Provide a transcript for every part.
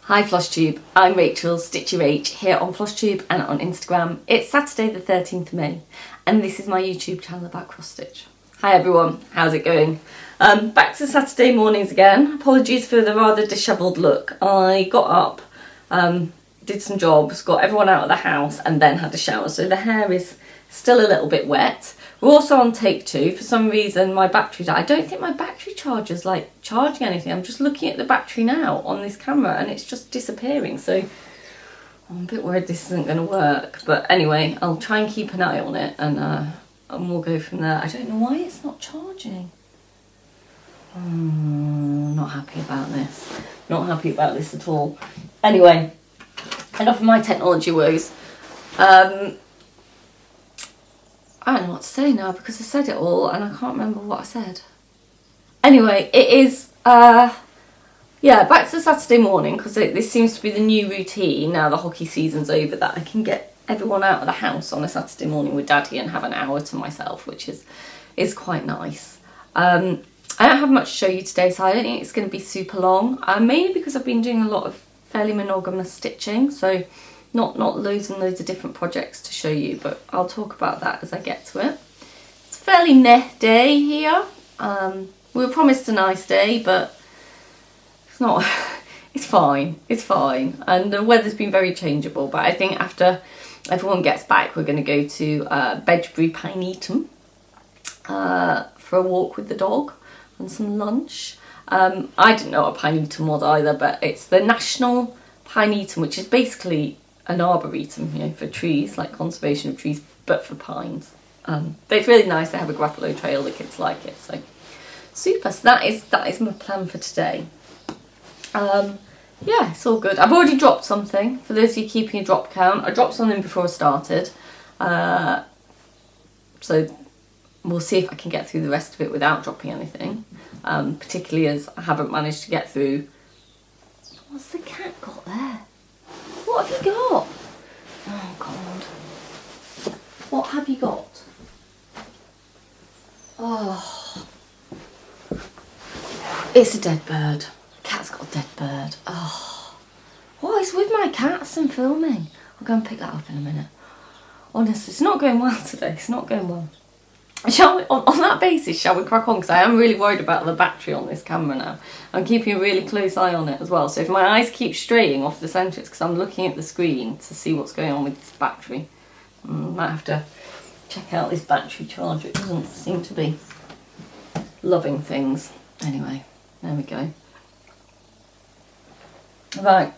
Hi Flosstube, I'm Rachel Stitchy Rach here on Flosstube and on Instagram. It's Saturday the 13th of May and this is my YouTube channel about cross stitch. Hi everyone, how's it going? Back to Saturday mornings again. Apologies for the rather dishevelled look. I got up, did some jobs, got everyone out of the house and then had a shower, so the hair is still a little bit wet. We're also on take 2. For some reason my battery died. I don't think my battery charger's like charging anything. I'm just looking at the battery now on this camera and it's just disappearing, so I'm a bit worried this isn't going to work. But anyway, I'll try and keep an eye on it and we'll go from there. I don't know why it's not charging. Not happy about this. Not happy about this at all. Anyway, enough of my technology woes. I don't know what to say now because I said it all and I can't remember what I said. Anyway, it is, yeah, back to Saturday morning because this seems to be the new routine now the hockey season's over, that I can get everyone out of the house on a Saturday morning with Daddy and have an hour to myself, which is quite nice. I don't have much to show you today, so I don't think it's going to be super long, mainly because I've been doing a lot of fairly monogamous stitching, so not loads and loads of different projects to show you, but I'll talk about that as I get to it. It's a fairly meh day here. We were promised a nice day, but it's not. It's fine. It's fine. And the weather's been very changeable, but I think after everyone gets back, we're going to go to Bedbury Pinetum for a walk with the dog and some lunch. I didn't know what a Pinetum was either, but it's the National Pinetum, which is basically an arboretum, you know, for trees, like conservation of trees, but for pines. But it's really nice. They have a Grappolo trail, the kids like it, so super. So that is my plan for today. Yeah, it's all good. I've already dropped something. For those of you keeping a drop count, I dropped something before I started. So we'll see if I can get through the rest of it without dropping anything. Particularly as I haven't managed to get through. What's the cat got there? What have you got? Oh God. What have you got? Oh. It's a dead bird. Cat's got a dead bird. Oh. What is with my cats and filming? I'll go and pick that up in a minute. Honestly, it's not going well today. It's not going well. Shall we, on that basis, shall we crack on? Because I am really worried about the battery on this camera now. I'm keeping a really close eye on it as well. So if my eyes keep straying off the centre, it's because I'm looking at the screen to see what's going on with this battery. Might have to check out this battery charger. It doesn't seem to be loving things. Anyway, there we go. Right,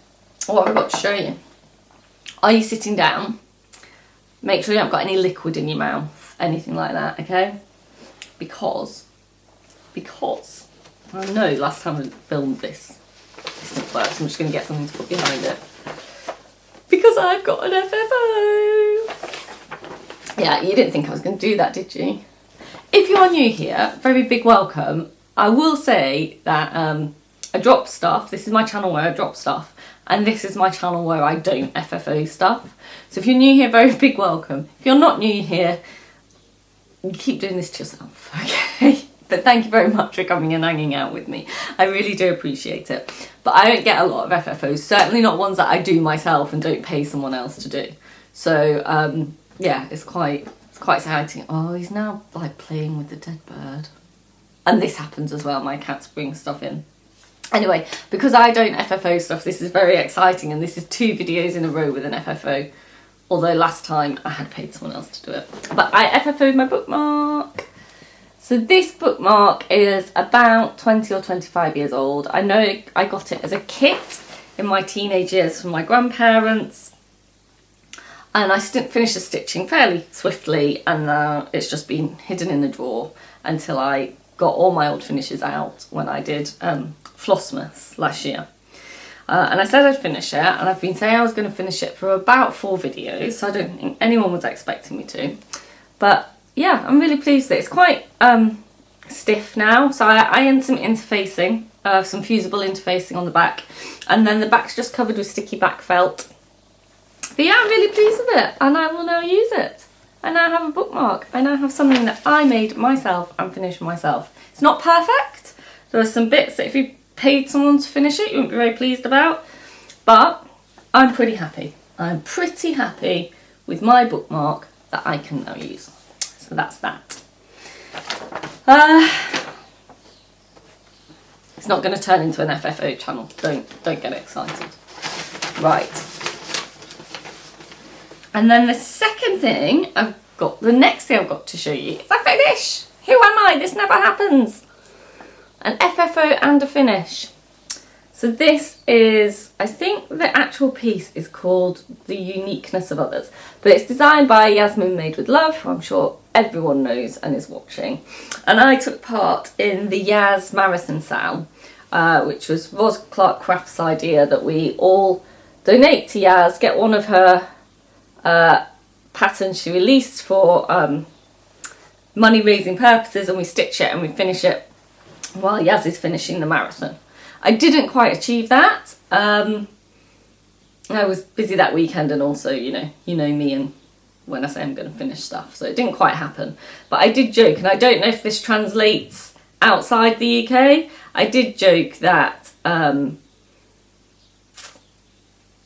what have I got to show you? Are you sitting down? Make sure you haven't got any liquid in your mouth. Anything like that, okay? Because I know last time I filmed this didn't work, so I'm just going to get something to put behind it. Because I've got an FFO! Yeah, you didn't think I was going to do that, did you? If you are new here, very big welcome. I will say that I drop stuff. This is my channel where I drop stuff. And this is my channel where I don't FFO stuff. So if you're new here, very big welcome. If you're not new here, you keep doing this to yourself, okay? But thank you very much for coming and hanging out with me. I really do appreciate it. But I don't get a lot of FFOs, certainly not ones that I do myself and don't pay someone else to do. So, yeah, it's quite exciting. Oh, he's now, like, playing with the dead bird. And this happens as well, my cats bring stuff in. Anyway, because I don't FFO stuff, this is very exciting, and this is 2 videos in a row with an FFO. Although last time I had paid someone else to do it. But I FFO'd my bookmark. So this bookmark is about 20 or 25 years old. I know I got it as a kit in my teenage years from my grandparents. And I finished the stitching fairly swiftly, and it's just been hidden in the drawer until I got all my old finishes out when I did Flossmas last year. And I said I'd finish it, and I've been saying I was going to finish it for about 4 videos, so I don't think anyone was expecting me to. But yeah, I'm really pleased that it's quite stiff now. So I ironed some interfacing, some fusible interfacing on the back, and then the back's just covered with sticky back felt. But yeah, I'm really pleased with it, and I will now use it. I now have a bookmark. I now have something that I made myself and finished myself. It's not perfect. There are some bits that if you paid someone to finish it, you wouldn't be very pleased about. But I'm pretty happy. I'm pretty happy with my bookmark that I can now use. So that's that. It's not going to turn into an FFO channel. Don't get excited. Right. And then the second thing the next thing I've got to show you is a finish. Who am I? This never happens. An FFO and a finish. So this is, I think the actual piece is called The Uniqueness of Others, but it's designed by Yasmin Made with Love, who I'm sure everyone knows and is watching. And I took part in the Yas Marathon Sale, which was Ros Clark Craft's idea that we all donate to Yas, get one of her patterns she released for money raising purposes, and we stitch it and we finish it while Yas is finishing the marathon. I didn't quite achieve that. I was busy that weekend, and also, you know me and when I say I'm going to finish stuff, so it didn't quite happen. But I did joke, and I don't know if this translates outside the UK. I did joke that I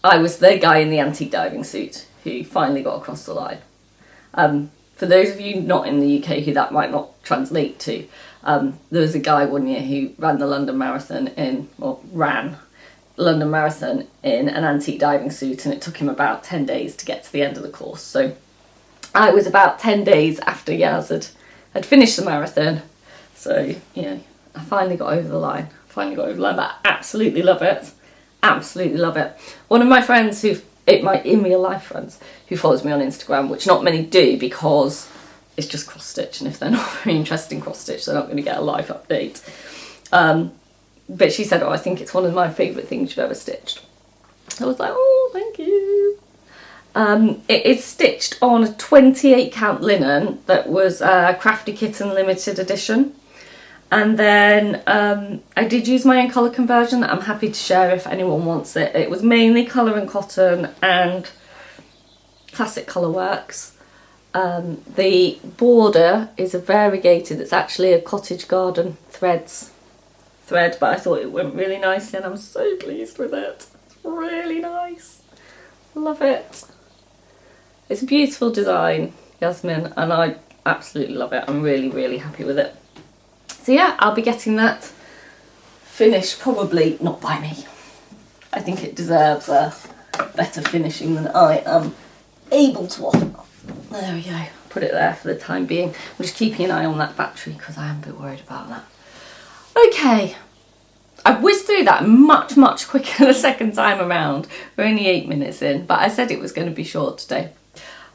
was the guy in the antique diving suit who finally got across the line. For those of you not in the UK who that might not translate to, there was a guy one year who ran London Marathon in an antique diving suit, and it took him about 10 days to get to the end of the course. So I was about 10 days after Yaz had finished the marathon. So, you know, I finally got over the line. But I absolutely love it. Absolutely love it. One of my friends in real life friends who follows me on Instagram, which not many do because it's just cross stitch, and if they're not very interested in cross stitch, they're not going to get a live update. But she said, oh, I think it's one of my favourite things you've ever stitched. I was like, oh, thank you. It is stitched on a 28 count linen that was Crafty Kitten limited edition. And then I did use my own colour conversion that I'm happy to share if anyone wants it. It was mainly colour and cotton and classic colour works. The border is a variegated, it's actually a cottage garden thread, but I thought it went really nicely and I'm so pleased with it. It's really nice. Love it. It's a beautiful design, Yasmin, and I absolutely love it. I'm really, really happy with it. So yeah, I'll be getting that finished, probably not by me. I think it deserves a better finishing than I am able to offer. There we go, put it there for the time being. I'm just keeping an eye on that battery because I am a bit worried about that. Okay, I've whizzed through that much, much quicker the second time around. We're only 8 minutes in, but I said it was going to be short today.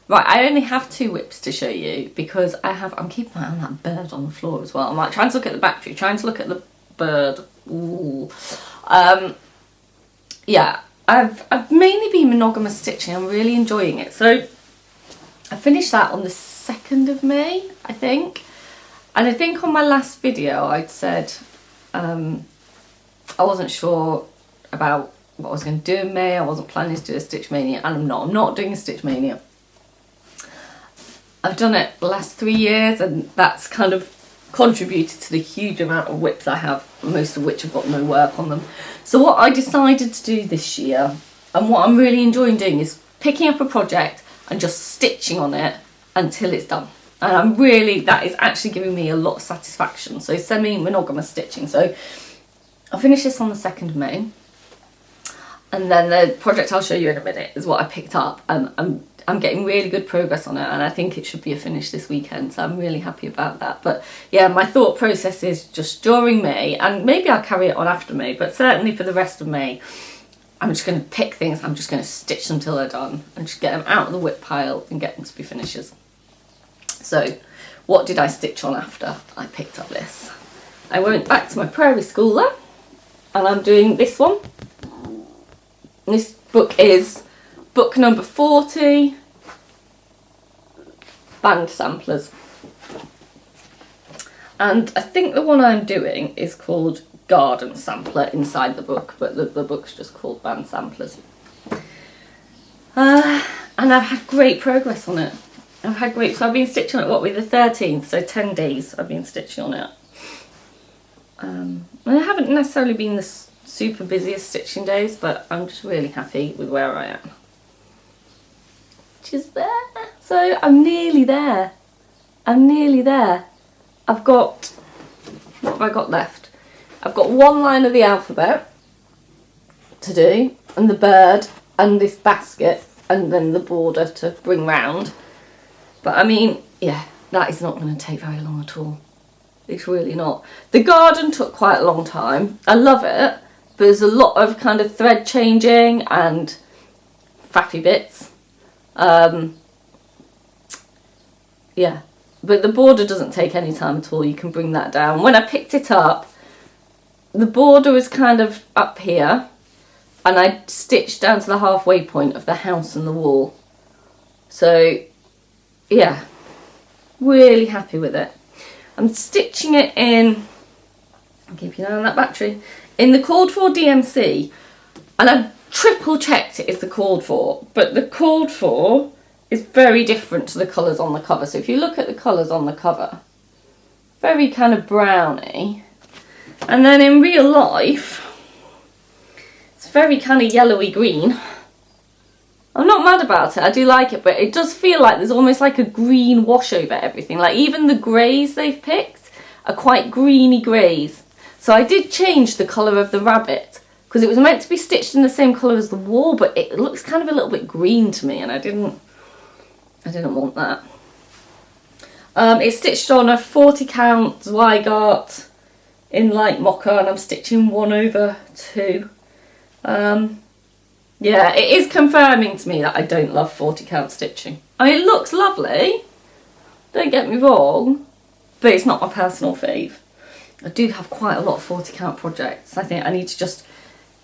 Right, I only have 2 whips to show you because I'm keeping my eye on that bird on the floor as well. I'm like trying to look at the battery, trying to look at the bird. Ooh. Yeah, I've mainly been monogamous stitching. I'm really enjoying it. So I finished that on the 2nd of May, I think. And I think on my last video I'd said I wasn't sure about what I was going to do in May. I wasn't planning to do a Stitch Mania, and I'm not doing a Stitch Mania. I've done it the last 3 years, and that's kind of contributed to the huge amount of whips I have, most of which have got no work on them. So what I decided to do this year, and what I'm really enjoying doing, is picking up a project and just stitching on it until it's done. And that is actually giving me a lot of satisfaction. So semi-monogamous stitching. So I'll finish this on the 2nd of May. And then the project I'll show you in a minute is what I picked up. I'm getting really good progress on it, and I think it should be a finish this weekend, so I'm really happy about that. But yeah, my thought process is just during May, and maybe I'll carry it on after May, but certainly for the rest of May, I'm just going to pick things, I'm just going to stitch them till they're done, and just get them out of the whip pile and get them to be finishes. So what did I stitch on after I picked up this? I went back to my Prairie Schooler, and I'm doing this one. This book is book number 40, Band Samplers. And I think the one I'm doing is called Garden Sampler inside the book, but the book's just called Band Samplers. And I've had great progress on it. So I've been stitching on it, with the 13th, so 10 days I've been stitching on it. And I haven't necessarily been super busiest stitching days, but I'm just really happy with where I am. Which is there. So I'm nearly there. I'm nearly there. I've got, what have I got left? I've got one line of the alphabet to do, and the bird, and this basket, and then the border to bring round. But I mean, yeah, that is not going to take very long at all. It's really not. The garden took quite a long time. I love it, but there's a lot of kind of thread changing and faffy bits. Yeah, but the border doesn't take any time at all. You can bring that down. When I picked it up, the border was kind of up here, and I stitched down to the halfway point of the house and the wall. So yeah, really happy with it. I'm stitching it in, I'll keep an eye on that battery, in the called for DMC, and I've triple checked it is the called for, but the called for is very different to the colours on the cover. So if you look at the colours on the cover, very kind of browny, and then in real life, it's very kind of yellowy green. I'm not mad about it, I do like it, but it does feel like there's almost like a green wash over everything. Like even the greys they've picked are quite greeny greys. So I did change the colour of the rabbit, because it was meant to be stitched in the same colour as the wall, but it looks kind of a little bit green to me, and I didn't want that. It's stitched on a 40 count Zweigart in light mocha, and I'm stitching 1/2. Yeah, it is confirming to me that I don't love 40 count stitching. I mean, it looks lovely, don't get me wrong, but it's not my personal fave. I do have quite a lot of 40 count projects. I think I need to just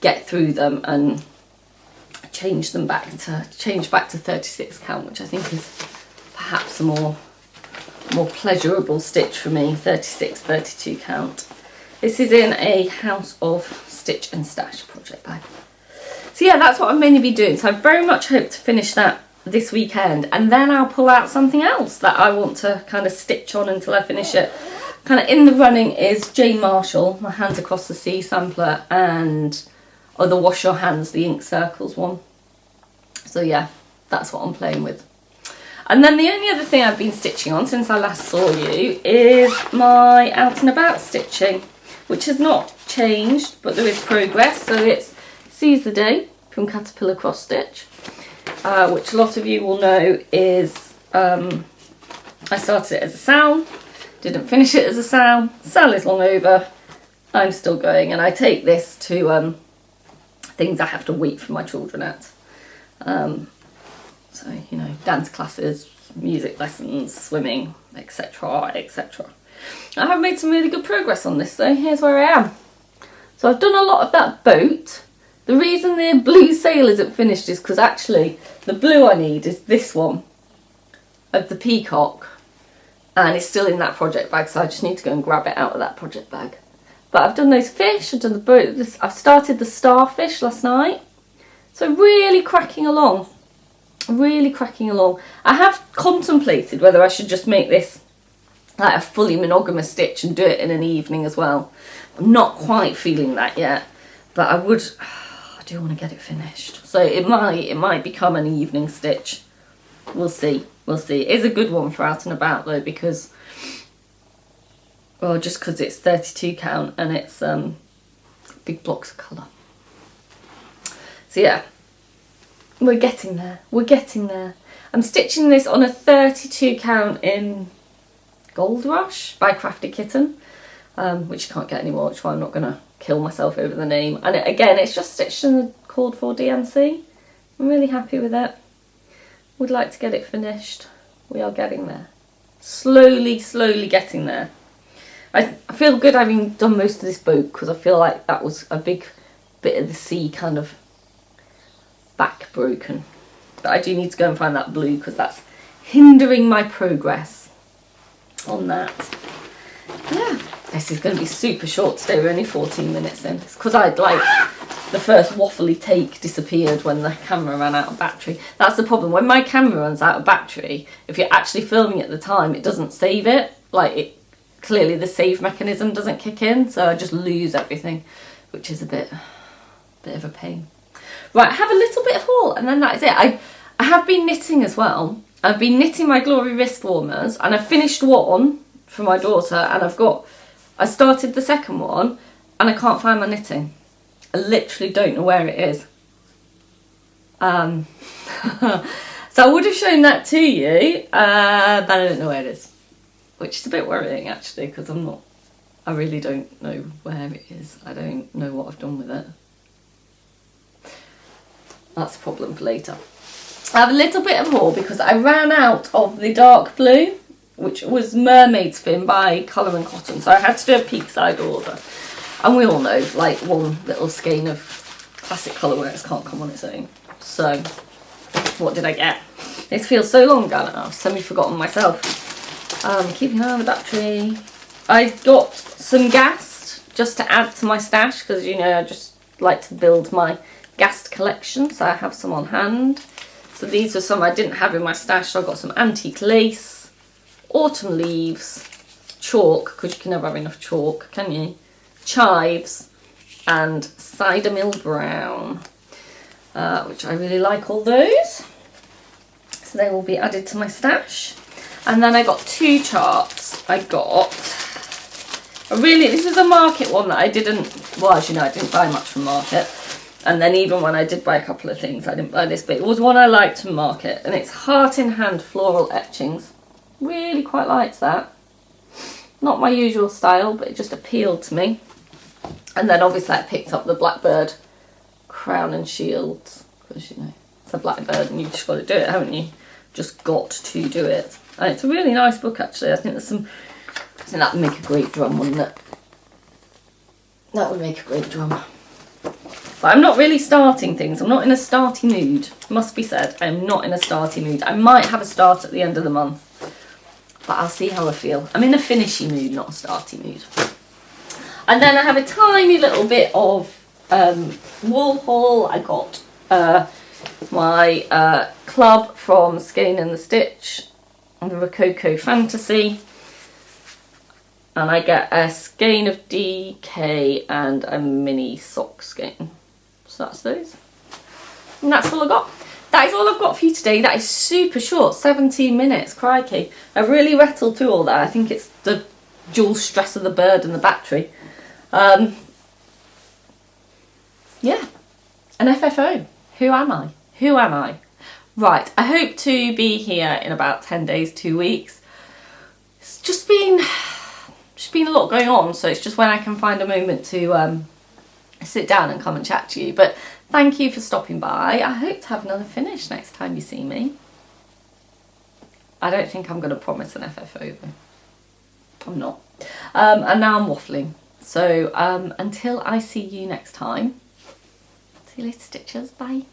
get through them and change back to 36 count, which I think is perhaps a more pleasurable stitch for me. 36, 32 count. This is in a House of Stitch and Stash project bag. So yeah, that's what I'm mainly be doing. So I very much hope to finish that this weekend, and then I'll pull out something else that I want to kind of stitch on until I finish it. Kind of in the running is Jane Marshall, My Hands Across the Sea sampler, and the Wash Your Hands, the ink circles one. So yeah, that's what I'm playing with. And then the only other thing I've been stitching on since I last saw you is my Out and About stitching, which has not changed, but there is progress. So it's Seize the Day from Caterpillar Cross Stitch, which a lot of you will know is, I started it as a SAL, didn't finish it as a SAL. SAL is long over, I'm still going, and I take this to things I have to wait for my children at. So, you know, dance classes, music lessons, swimming, etc, etc. I have made some really good progress on this, so here's where I am. So I've done a lot of that boat. The reason the blue sail isn't finished is because actually the blue I need is this one of the peacock, and it's still in that project bag, so I just need to go and grab it out of that project bag. But I've done those fish, I've done the boat, I've started the starfish last night, so really cracking along, really cracking along. I have contemplated whether I should just make this like a fully monogamous stitch and do it in an evening as well. I'm not quite feeling that yet, but I do want to get it finished. So it might become an evening stitch. We'll see. We'll see. It is a good one for Out and About though, because, well, just because it's 32 count and it's big blocks of colour. So yeah, we're getting there. We're getting there. I'm stitching this on a 32 count in Gold Rush by Crafty Kitten, which you can't get anymore, which is why I'm not going to kill myself over the name. And again, it's just stitched in the called for DMC. I'm really happy with it. Would like to get it finished. We are getting there. Slowly, slowly getting there. I feel good having done most of this boat, because I feel like that was a big bit of the sea kind of back broken. But I do need to go and find that blue, because that's hindering my progress on that. Yeah, this is going to be super short today. We're only 14 minutes in. It's because I'd like the first waffly take disappeared when the camera ran out of battery. That's the problem. When my camera runs out of battery, if you're actually filming at the time, it doesn't save it. Like, it clearly the save mechanism doesn't kick in, so I just lose everything, which is a bit Bit of a pain. Right, I have a little bit of haul and then that is it. I have been knitting as well. I've been knitting my Glory wrist warmers and I've finished one for my daughter and I started the second one and I can't find my knitting. I literally don't know where it is. So I would have shown that to you, but I don't know where it is. Which is a bit worrying actually, because I really don't know where it is. I don't know what I've done with it. That's a problem for later. I have a little bit of haul because I ran out of the dark blue, which was Mermaid's Fin by Colour and Cotton. So I had to do a peak side order. And we all know, like, one little skein of classic colourwares can't come on its own. So, what did I get? This feels so long ago now, I've semi-forgotten myself. Keeping an eye on the battery. I got some Gast just to add to my stash because, you know, I just like to build my Gast collection, so I have some on hand. So these are some I didn't have in my stash, so I got some antique lace, autumn leaves, chalk, because you can never have enough chalk, can you? Chives, and cider mill brown, which I really like all those. So they will be added to my stash. And then I got two charts. This is a Market one that I didn't, well, as you know, I didn't buy much from Market. And then even when I did buy a couple of things, I didn't buy this, but it was one I liked from Market. And it's Heart in Hand floral etchings. Really quite liked that. Not my usual style, but it just appealed to me. And then obviously I picked up the Blackbird Crown and Shields, because, you know, it's a blackbird and you've just got to do it, haven't you? Just got to do it. And it's a really nice book actually. I think that would make a great drum, wouldn't it? That would make a great drum. But I'm not really starting things. I'm not in a starty mood. Must be said, I'm not in a starty mood. I might have a start at the end of the month, but I'll see how I feel. I'm in a finishy mood, not a starty mood. And then I have a tiny little bit of wool haul. I got my club from Skein and the Stitch, and the Rococo Fantasy, and I get a skein of DK and a mini sock skein. So that's those, and that's all I got. That is all I've got for you today. That is super short, 17 minutes, crikey. I've really rattled through all that. I think it's the dual stress of the bird and the battery. Yeah, an FFO. Who am I? Who am I? Right, I hope to be here in about 10 days, 2 weeks. It's just been a lot going on, so it's just when I can find a moment to sit down and come and chat to you. But thank you for stopping by. I hope to have another finish next time you see me. I don't think I'm going to promise an FFO though. I'm not. And now I'm waffling. So until I see you next time, see you later, Stitchers. Bye.